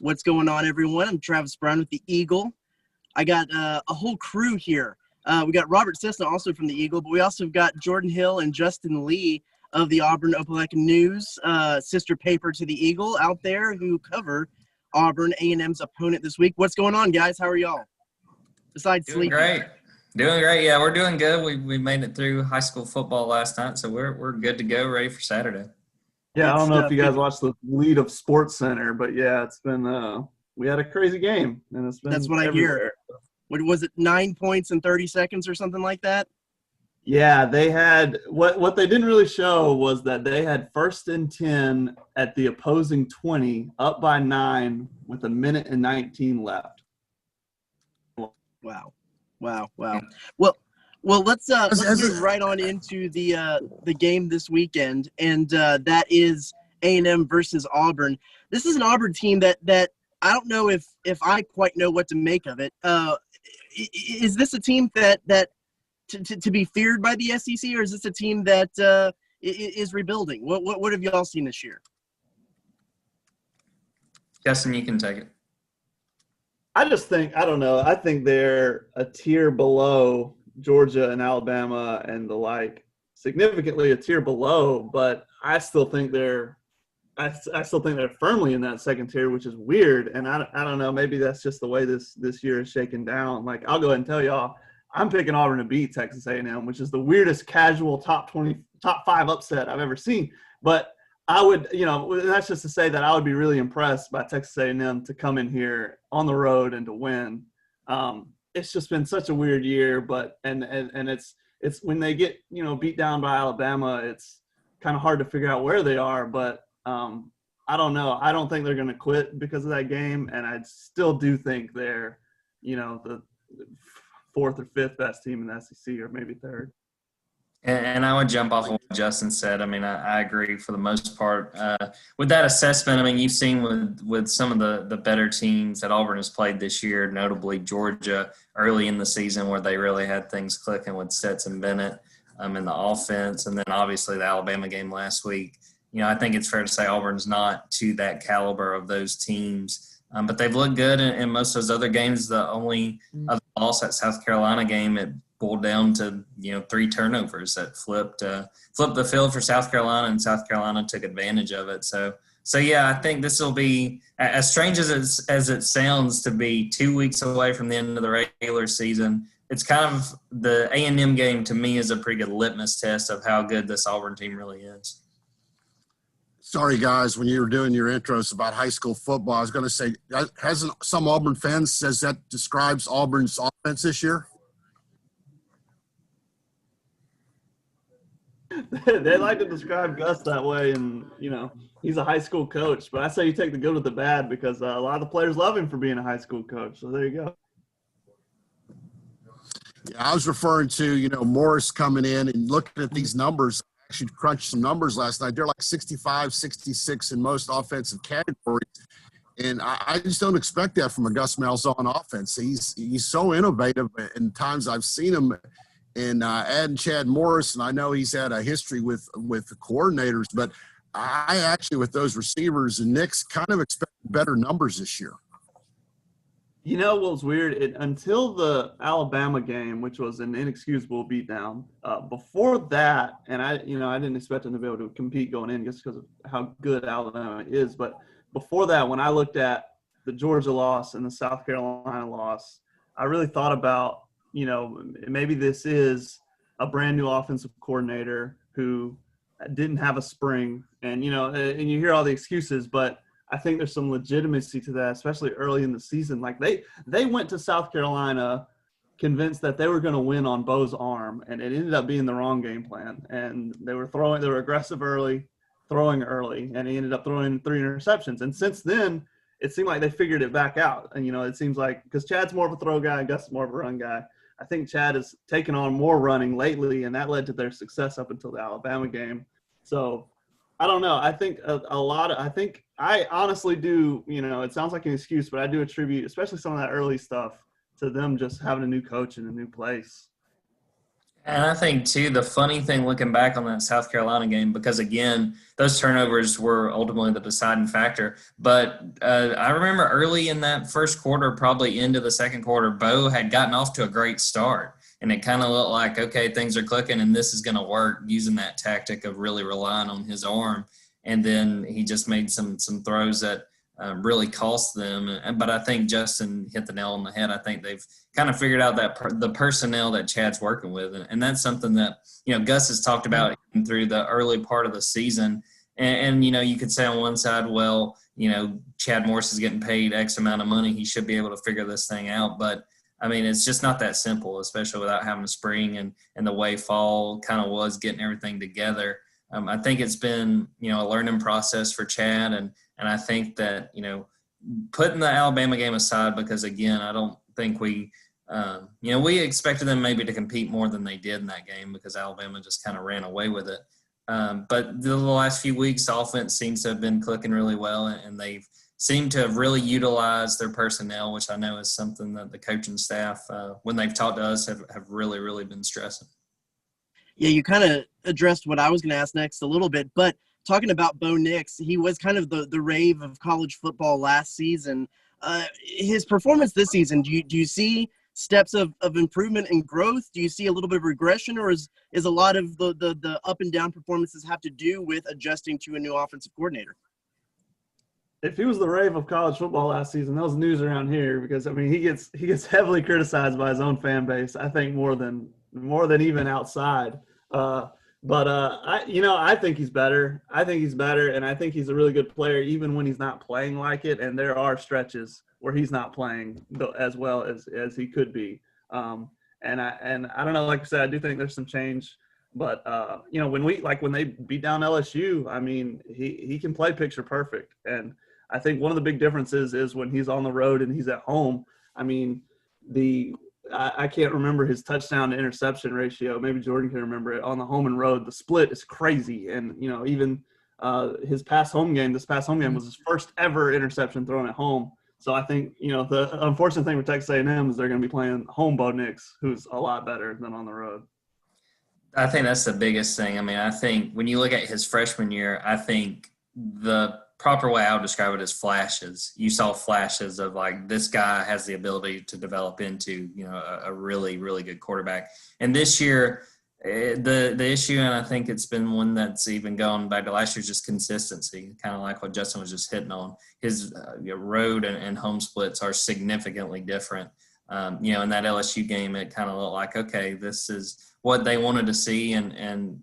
What's going on, everyone? I'm Travis Brown with the Eagle. I got a whole crew here. We got Robert Cessna, also from the Eagle, but we also got Jordan Hill and Justin Lee of the Auburn Opelika News, sister paper to the Eagle, out there who cover Auburn A&M's opponent this week. What's going on, guys? How are y'all? Besides sleeping. Doing great. Yeah, we're doing good. We made it through high school football last night, so we're good to go, ready for Saturday. Yeah, I don't know if you guys watched the lead of Sports Center, but yeah, it's been we had a crazy game, and it's been that's what everywhere. I hear. What was it, 9 points in 30 seconds or something like that? Yeah, they had what they didn't really show was that they had 1st and 10 at the opposing 20, up by 9 with 1:19 left. Wow. Well, let's move right on into the game this weekend, and that is A&M versus Auburn. This is an Auburn team that I don't know if I quite know what to make of it. Is this a team that to be feared by the SEC, or is this a team that is rebuilding? What have y'all seen this year? Justin, you can take it. I don't know. I think they're a tier below Georgia and Alabama and the like, significantly a tier below, but I still think they're firmly in that second tier, which is weird. And I don't know, maybe that's just the way this year is shaken down. Like, I'll go ahead and tell y'all, I'm picking Auburn to beat Texas A&M, which is the weirdest casual top 5 upset I've ever seen. But I would, that's just to say that I would be really impressed by Texas A&M to come in here on the road and to win. It's just been such a weird year, but and it's when they get beat down by Alabama, it's kind of hard to figure out where they are. But I don't know. I don't think they're going to quit because of that game, and I still do think they're the 4th or 5th best team in the SEC, or maybe 3rd. And I would jump off of what Justin said. I mean, I agree for the most part. With that assessment, I mean, you've seen with some of the better teams that Auburn has played this year, notably Georgia early in the season, where they really had things clicking with Stetson Bennett in the offense, and then obviously the Alabama game last week. I think it's fair to say Auburn's not to that caliber of those teams. But they've looked good in most of those other games. The only other loss, that South Carolina game, it boiled down to 3 turnovers that flipped the field for South Carolina, and South Carolina took advantage of it. So yeah, I think this will be, as strange as it sounds to be 2 weeks away from the end of the regular season. It's kind of, the A&M game to me is a pretty good litmus test of how good this Auburn team really is. Sorry, guys, when you were doing your intros about high school football, I was going to say, hasn't some Auburn fans says that describes Auburn's offense this year? They like to describe Gus that way, and he's a high school coach. But I say you take the good with the bad, because a lot of the players love him for being a high school coach. So there you go. Yeah, I was referring to Morris coming in and looking at these numbers. Actually crunched some numbers last night. They're like 65, 66 in most offensive categories. And I just don't expect that from a Gus Malzahn offense. He's so innovative. In times I've seen him in adding Chad Morris, and I know he's had a history with the coordinators, but I actually, with those receivers and Knicks, kind of expect better numbers this year. What was weird? Until the Alabama game, which was an inexcusable beatdown, before that, and I didn't expect them to be able to compete going in just because of how good Alabama is. But before that, when I looked at the Georgia loss and the South Carolina loss, I really thought about, maybe this is a brand new offensive coordinator who didn't have a spring, and and you hear all the excuses, but I think there's some legitimacy to that, especially early in the season. Like they went to South Carolina convinced that they were going to win on Bo's arm, and it ended up being the wrong game plan. And they were aggressive early, throwing early, and he ended up throwing 3 interceptions. And since then, it seemed like they figured it back out. And it seems like, because Chad's more of a throw guy, Gus is more of a run guy, I think Chad has taken on more running lately, and that led to their success up until the Alabama game. So I don't know. I think I honestly do, it sounds like an excuse, but I do attribute, especially some of that early stuff, to them just having a new coach in a new place. And I think, too, the funny thing looking back on that South Carolina game, because, again, those turnovers were ultimately the deciding factor. But I remember early in that first quarter, probably into the second quarter, Bo had gotten off to a great start. And it kind of looked like, okay, things are clicking and this is going to work, using that tactic of really relying on his arm. And then he just made some throws that really cost them. But I think Justin hit the nail on the head. I think they've kind of figured out that the personnel that Chad's working with. And that's something that, Gus has talked about through the early part of the season. And you could say on one side, well, Chad Morris is getting paid X amount of money. He should be able to figure this thing out. But, I mean, it's just not that simple, especially without having a spring and the way fall kind of was getting everything together. I think it's been, a learning process for Chad. And I think that, putting the Alabama game aside, because, again, I don't think we expected them maybe to compete more than they did in that game because Alabama just kind of ran away with it. But the last few weeks, offense seems to have been clicking really well, and they've seemed to have really utilized their personnel, which I know is something that the coaching staff, when they've talked to us, have really, really been stressing. Yeah, you kind of addressed what I was going to ask next a little bit, but talking about Bo Nix, he was kind of the rave of college football last season. His performance this season, do you see steps of improvement and growth? Do you see a little bit of regression, or is a lot of the up and down performances have to do with adjusting to a new offensive coordinator? If he was the rave of college football last season, that was news around here because, I mean, he gets heavily criticized by his own fan base, I think more than even outside. I think he's better. I think he's better, and I think he's a really good player even when he's not playing like it, and there are stretches where he's not playing as well as he could be. And I don't know, like I said, I do think there's some change. But, when they beat down LSU, I mean, he can play picture perfect. And I think one of the big differences is when he's on the road and he's at home. I mean, I can't remember his touchdown to interception ratio. Maybe Jordan can remember it. On the home and road, the split is crazy. And, even this past home game was his first ever interception thrown at home. So I think, the unfortunate thing with Texas A&M is they're going to be playing home Bo Nix, who's a lot better than on the road. I think that's the biggest thing. I mean, I think when you look at his freshman year, I think the proper way I would describe it is flashes. You saw flashes of, like, this guy has the ability to develop into, a really, really good quarterback. And this year, the issue, and I think it's been one that's even gone back to last year, is just consistency, kind of like what Justin was just hitting on. His road and home splits are significantly different. In that LSU game, it kind of looked like, okay, this is what they wanted to see, and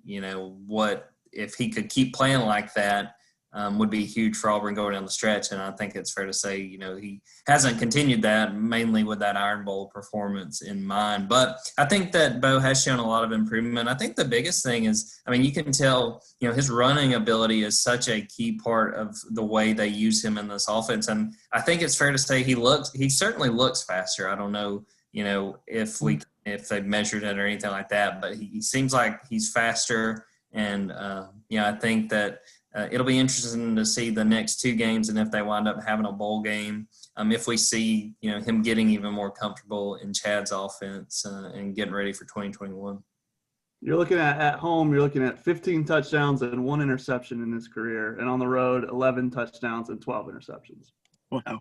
what if he could keep playing like that would be huge for Auburn going down the stretch. And I think it's fair to say, he hasn't continued that, mainly with that Iron Bowl performance in mind. But I think that Bo has shown a lot of improvement. I think the biggest thing is, I mean, you can tell, his running ability is such a key part of the way they use him in this offense. And I think it's fair to say he certainly looks faster. I don't know, if they've measured it or anything like that, but he seems like he's faster. And, I think that it'll be interesting to see the next two games, and if they wind up having a bowl game, if we see, him getting even more comfortable in Chad's offense and getting ready for 2021. You're looking at home, you're looking at 15 touchdowns and 1 interception in his career, and on the road, 11 touchdowns and 12 interceptions. Wow.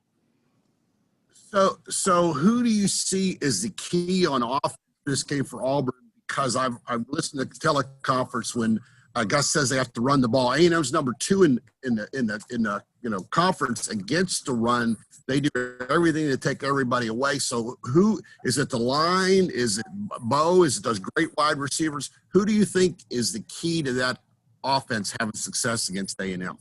So who do you see as the key on offense this game for Auburn? Because I've listened to the teleconference when Gus says they have to run the ball. A&M's number 2 in the conference against the run. They do everything to take everybody away. So who is it? The line? Is it Bo? Is it those great wide receivers? Who do you think is the key to that offense having success against A&M?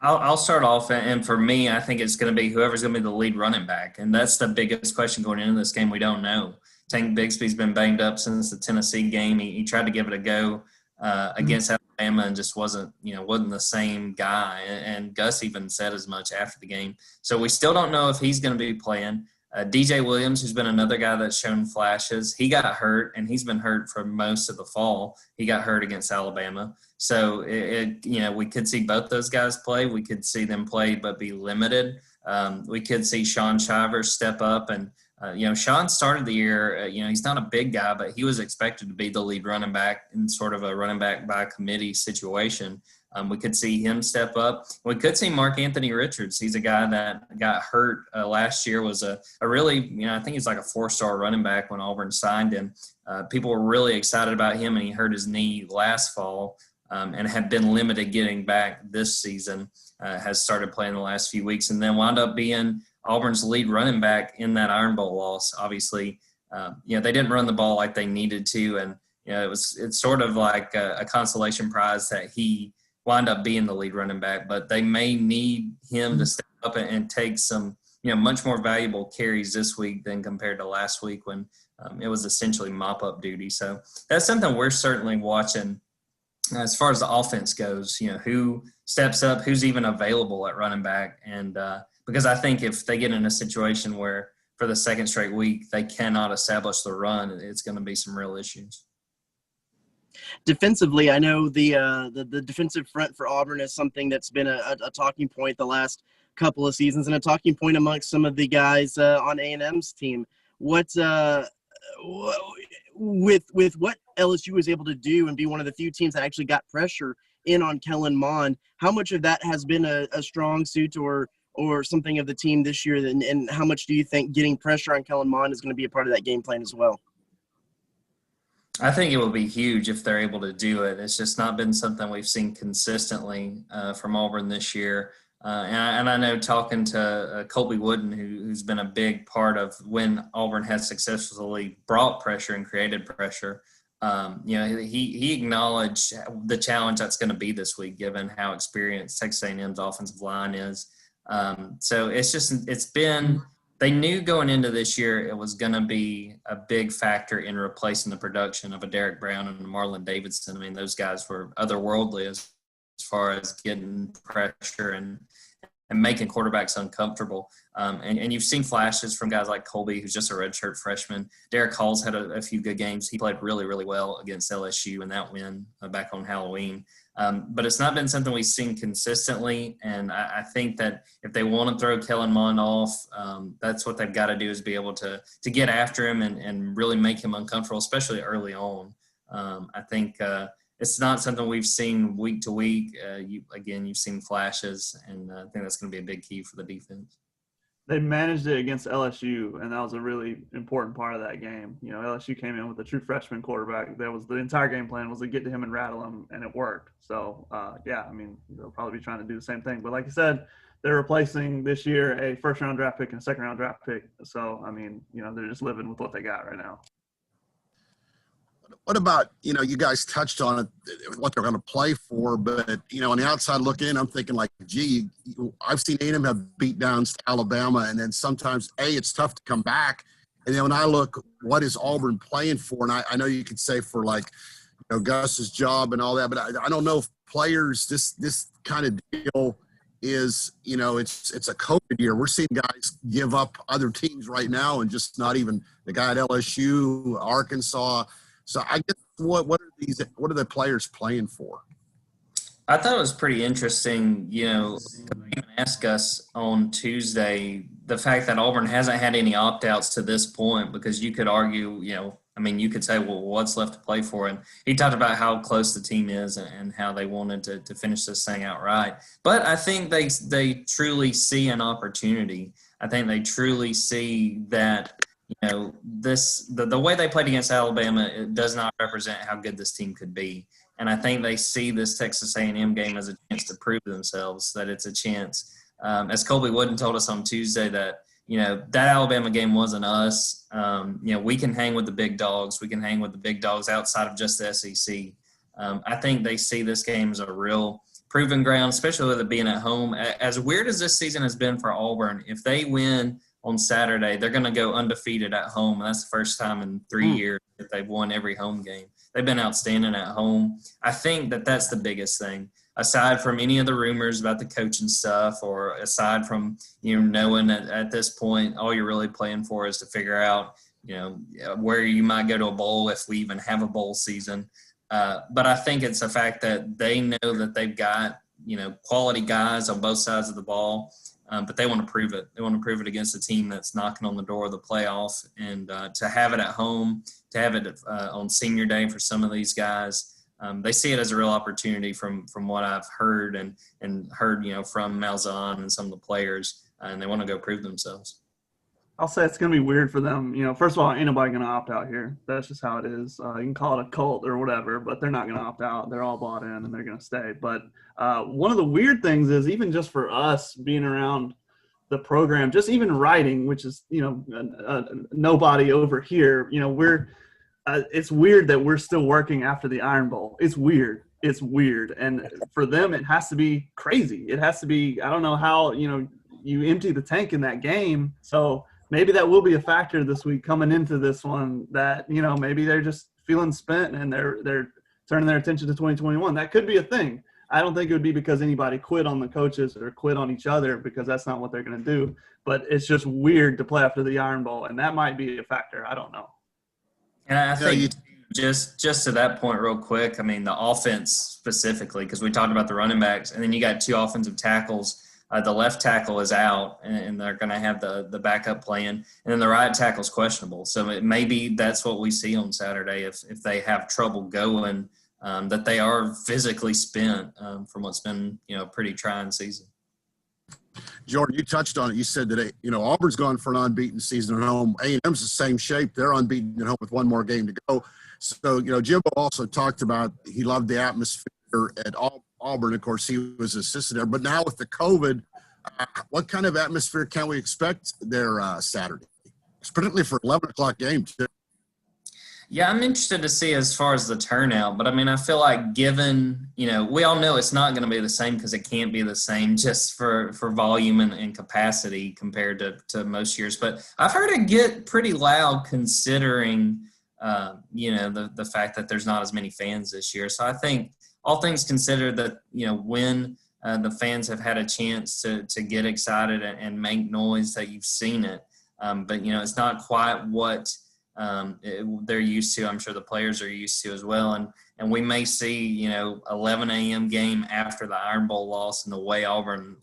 I'll start off, and for me, I think it's going to be whoever's going to be the lead running back, and that's the biggest question going into this game. We don't know. Tank Bigsby's been banged up since the Tennessee game. He tried to give it a go against Alabama and just wasn't the same guy. And Gus even said as much after the game. So we still don't know if he's going to be playing. DJ Williams, who's been another guy that's shown flashes, he got hurt, and he's been hurt for most of the fall. He got hurt against Alabama. So, we could see both those guys play. We could see them play but be limited. We could see Sean Shivers step up and Sean started the year, he's not a big guy, but he was expected to be the lead running back in sort of a running back by committee situation. We could see him step up. We could see Mark Anthony Richards. He's a guy that got hurt last year, was a really, I think he's like a 4-star running back when Auburn signed him. People were really excited about him, and he hurt his knee last fall and had been limited getting back this season, has started playing the last few weeks, and then wound up being Auburn's lead running back in that Iron Bowl loss. Obviously, they didn't run the ball like they needed to, and it's sort of like a consolation prize that he wind up being the lead running back, but they may need him to step up and take some, much more valuable carries this week than compared to last week when it was essentially mop-up duty. So that's something we're certainly watching as far as the offense goes, who steps up, who's even available at running back. And because I think if they get in a situation where for the second straight week they cannot establish the run, it's going to be some real issues. Defensively, I know the defensive front for Auburn is something that's been a talking point the last couple of seasons and a talking point amongst some of the guys on A&M's team. What with what LSU was able to do and be one of the few teams that actually got pressure in on Kellen Mond, how much of that has been a strong suit or something of the team this year, and how much do you think getting pressure on Kellen Mond is going to be a part of that game plan as well? I think it will be huge if they're able to do it. It's just not been something we've seen consistently from Auburn this year. And I know talking to Colby Wooden, who's been a big part of when Auburn has successfully brought pressure and created pressure, he acknowledged the challenge that's going to be this week, given how experienced Texas A&M's offensive line is. So it's been – they knew going into this year it was going to be a big factor in replacing the production of a Derek Brown and a Marlon Davidson. I mean, those guys were otherworldly as far as getting pressure and making quarterbacks uncomfortable. And you've seen flashes from guys like Colby, who's just a redshirt freshman. Derek Hall's had a few good games. He played really, really well against LSU in that win back on Halloween. But it's not been something we've seen consistently, and I think that if they want to throw Kellen Mond off, that's what they've got to do is be able to get after him and really make him uncomfortable, especially early on. I think it's not something we've seen week to week. You've seen flashes, and I think that's going to be a big key for the defense. They managed it against LSU, and that was a really important part of that game. LSU came in with a true freshman quarterback. That was the entire game plan was to get to him and rattle him, and it worked. So, they'll probably be trying to do the same thing. But like you said, they're replacing this year a first-round draft pick and a second-round draft pick. So, they're just living with what they got right now. What about, you guys touched on it, what they're going to play for, but, on the outside looking in, I'm thinking like, I've seen A&M have beat downs to Alabama, and then sometimes, it's tough to come back. And then when I look, what is Auburn playing for? And I know you could say for Gus's job and all that, but I don't know if players, this kind of deal is, it's a COVID year. We're seeing guys give up other teams right now and just not even the guy at LSU, Arkansas. So I guess what are the players playing for? I thought it was pretty interesting, ask us on Tuesday the fact that Auburn hasn't had any opt-outs to this point, because you could argue, you could say, well, what's left to play for? And he talked about how close the team is and how they wanted to finish this thing out right. But I think they truly see an opportunity. I think they truly see that – the way they played against Alabama, it does not represent how good this team could be. And I think they see this Texas A&M game as a chance to prove themselves, that it's a chance. As Colby Wooden told us on Tuesday that, that Alabama game wasn't us. We can hang with the big dogs. We can hang with the big dogs outside of just the SEC. I think they see this game as a real proving ground, especially with it being at home. As weird as this season has been for Auburn, if they win on Saturday, they're going to go undefeated at home. And that's the first time in 3 years that they've won every home game. They've been outstanding at home. I think that that's the biggest thing. Aside from any of the rumors about the coaching stuff, or aside from, knowing that at this point, all you're really playing for is to figure out, where you might go to a bowl if we even have a bowl season. But I think it's the fact that they know that they've got, quality guys on both sides of the ball. but they want to prove it. They want to prove it against a team that's knocking on the door of the playoff, and to have it at home, to have it on senior day for some of these guys. They see it as a real opportunity from what I've heard and heard, from Malzahn and some of the players, and they want to go prove themselves. I'll say it's going to be weird for them. First of all, ain't nobody going to opt out here. That's just how it is. You can call it a cult or whatever, but they're not going to opt out. They're all bought in and they're going to stay. But one of the weird things is even just for us being around the program, just even writing, which is, nobody over here, it's weird that we're still working after the Iron Bowl. It's weird. And for them, it has to be crazy. It has to be, I don't know how, you empty the tank in that game. So maybe that will be a factor this week coming into this one that, maybe they're just feeling spent and they're turning their attention to 2021. That could be a thing. I don't think it would be because anybody quit on the coaches or quit on each other, because that's not what they're going to do. But it's just weird to play after the Iron Bowl, and that might be a factor. I don't know. And I think just to that point real quick, I mean, the offense specifically, because we talked about the running backs, and then you got two offensive tackles. The left tackle is out, and they're going to have the backup playing, and then the right tackle is questionable. So maybe that's what we see on Saturday if they have trouble going, that they are physically spent from what's been a pretty trying season. Jordan, you touched on it. You said that Auburn's gone for an unbeaten season at home. A&M's the same shape. They're unbeaten at home with one more game to go. So Jimbo also talked about he loved the atmosphere at Auburn. Of course, he was assistant there. But now with the COVID, what kind of atmosphere can we expect there Saturday? Particularly for 11 o'clock game, too. Yeah, I'm interested to see as far as the turnout. But, I mean, I feel like given, we all know it's not going to be the same because it can't be the same just for volume and capacity compared to most years. But I've heard it get pretty loud considering, the fact that there's not as many fans this year. So I think all things considered that, when the fans have had a chance to get excited and make noise, that you've seen it. But, it's not quite what they're used to. I'm sure the players are used to as well. And we may see, 11 a.m. game after the Iron Bowl loss and the way Auburn,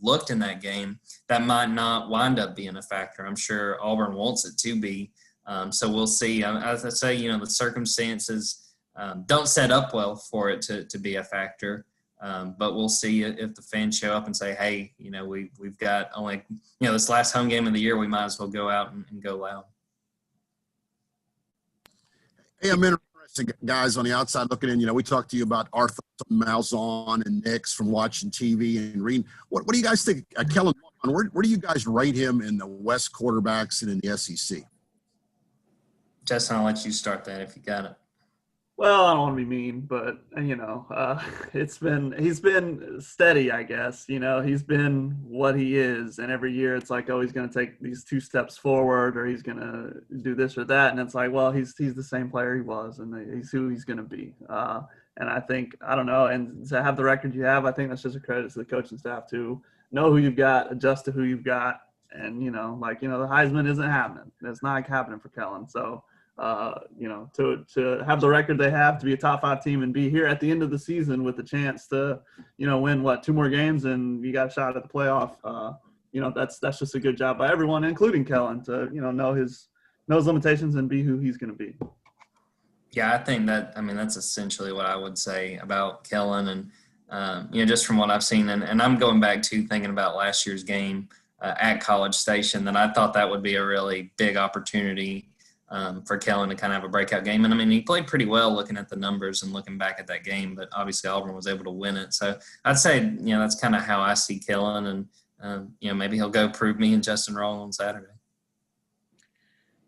looked in that game, that might not wind up being a factor. I'm sure Auburn wants it to be. So we'll see. As I say, the circumstances don't set up well for it to be a factor. But we'll see if the fans show up and say, hey, we've got only, this last home game of the year, we might as well go out and go loud. Hey, I'm interested, guys, on the outside looking in. We talked to you about Arthur Malzahn and Nix from watching TV and reading. What do you guys think? Kellen, where do you guys rate him in the West quarterbacks and in the SEC? Justin, I'll let you start that if you got it. Well, I don't want to be mean, but he's been steady, I guess. He's been what he is, and every year it's like, oh, he's going to take these 2 steps forward, or he's going to do this or that, and it's like, well, he's the same player he was, and he's who he's going to be. And I think, I don't know, and to have the record you have, I think that's just a credit to the coaching staff to know who you've got, adjust to who you've got, and the Heisman isn't happening. It's not happening for Kellen, so. To have the record they have, to be a top 5 team and be here at the end of the season with the chance to, win 2 more games and you got a shot at the playoff. That's just a good job by everyone, including Kellen, to, know his limitations and be who he's going to be. Yeah, I think that's essentially what I would say about Kellen. And, just from what I've seen, and I'm going back to thinking about last year's game at College Station, that I thought that would be a really big opportunity for Kellen to kind of have a breakout game. And, he played pretty well looking at the numbers and looking back at that game, but obviously Auburn was able to win it. So I'd say, that's kind of how I see Kellen, and, maybe he'll go prove me and Justin wrong on Saturday.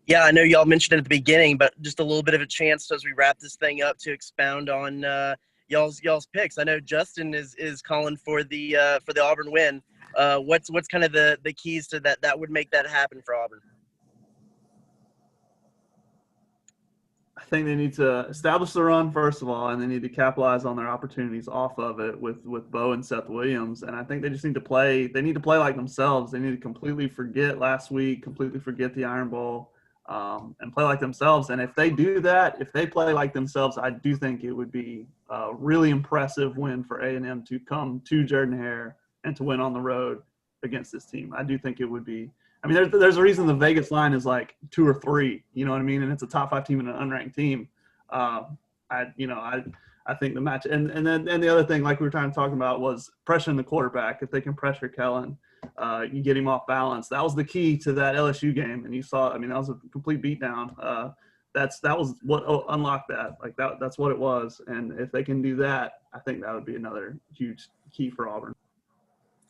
Yeah, I know y'all mentioned it at the beginning, but just a little bit of a chance as we wrap this thing up to expound on y'all's picks. I know Justin is calling for the Auburn win. What's kind of the keys to that would make that happen for Auburn? I think they need to establish the run, first of all, and they need to capitalize on their opportunities off of it with Bo and Seth Williams. And I think they just need to play. They need to play like themselves. They need to completely forget last week, completely forget the Iron Bowl, and play like themselves. And if they do that, if they play like themselves, I do think it would be a really impressive win for A&M to come to Jordan-Hare and to win on the road against this team. I do think it would be. I mean, there's a reason the Vegas line is like 2 or 3. You know what I mean? And it's a top 5 team and an unranked team. I think the match and then the other thing, like we were trying to talk about, was pressuring the quarterback. If they can pressure Kellen, you get him off balance. That was the key to that LSU game, and you saw. I mean, that was a complete beatdown. That was what unlocked that. Like that's what it was. And if they can do that, I think that would be another huge key for Auburn.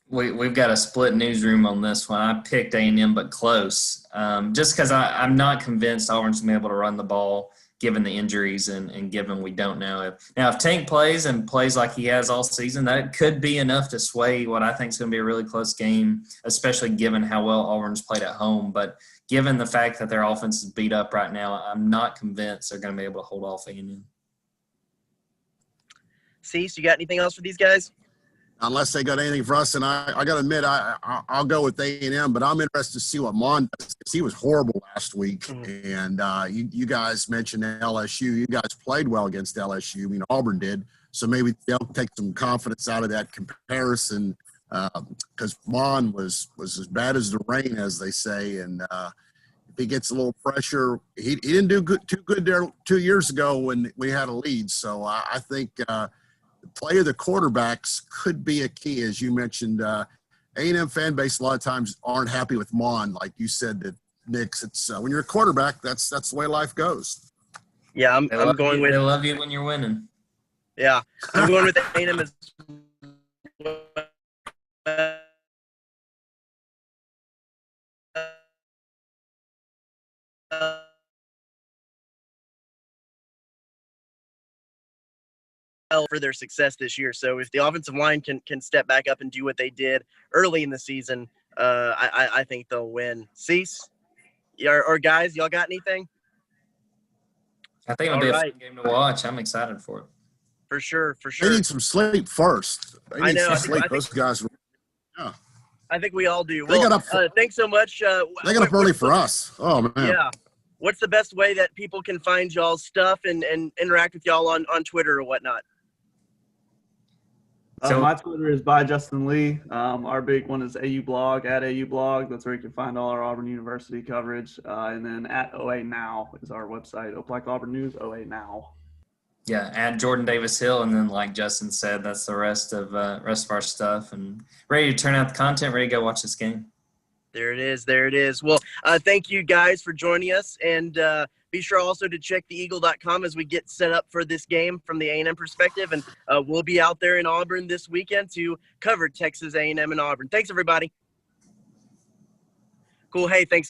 We've got a split newsroom on this one. I picked A&M, but close, just because I'm not convinced Auburn's going to be able to run the ball given the injuries and given we don't know if Tank plays like he has all season, that could be enough to sway what I think is going to be a really close game, especially given how well Auburn's played at home. But given the fact that their offense is beat up right now, I'm not convinced they're going to be able to hold off A&M. Cease, you got anything else for these guys? Unless they got anything for us, and I got to admit, I'll go with A&M, but I'm interested to see what Mon does, because he was horrible last week. Mm-hmm. And you guys mentioned LSU. You guys played well against LSU. I mean, Auburn did. So maybe they'll take some confidence out of that comparison, because Mon was as bad as the rain, as they say. And if he gets a little pressure, he didn't do too good there 2 years ago when we had a lead. So I think play of the quarterbacks could be a key, as you mentioned. A&M fan base a lot of times aren't happy with Mon, like you said, that Nick. It's when you're a quarterback, that's the way life goes. Yeah, I'm going with. They love you when you're winning. Yeah, I'm going with A&M as for their success this year. So if the offensive line can step back up and do what they did early in the season, I think they'll win. Cease, or guys, y'all got anything? I think it'll be a fun game to watch. I'm excited for it. For sure. They need some sleep first. I know. Those guys. Yeah. I think we all do. They got up. Thanks so much. They got up early for us. Oh man. Yeah. What's the best way that people can find y'all's stuff and interact with y'all on Twitter or whatnot? So my Twitter is by Justin Lee. Our big one is AU Blog, at AU Blog. That's where you can find all our Auburn University coverage. And then at OA Now is our website, Opelika-Auburn News, OA Now. Yeah, at Jordan Davis Hill, and then like Justin said, that's the rest of our stuff. And ready to turn out the content, ready to go watch this game. There it is. Well, thank you guys for joining us, and be sure also to check theeagle.com as we get set up for this game from the A&M perspective, and we'll be out there in Auburn this weekend to cover Texas A&M and Auburn. Thanks, everybody. Cool. Hey, thanks.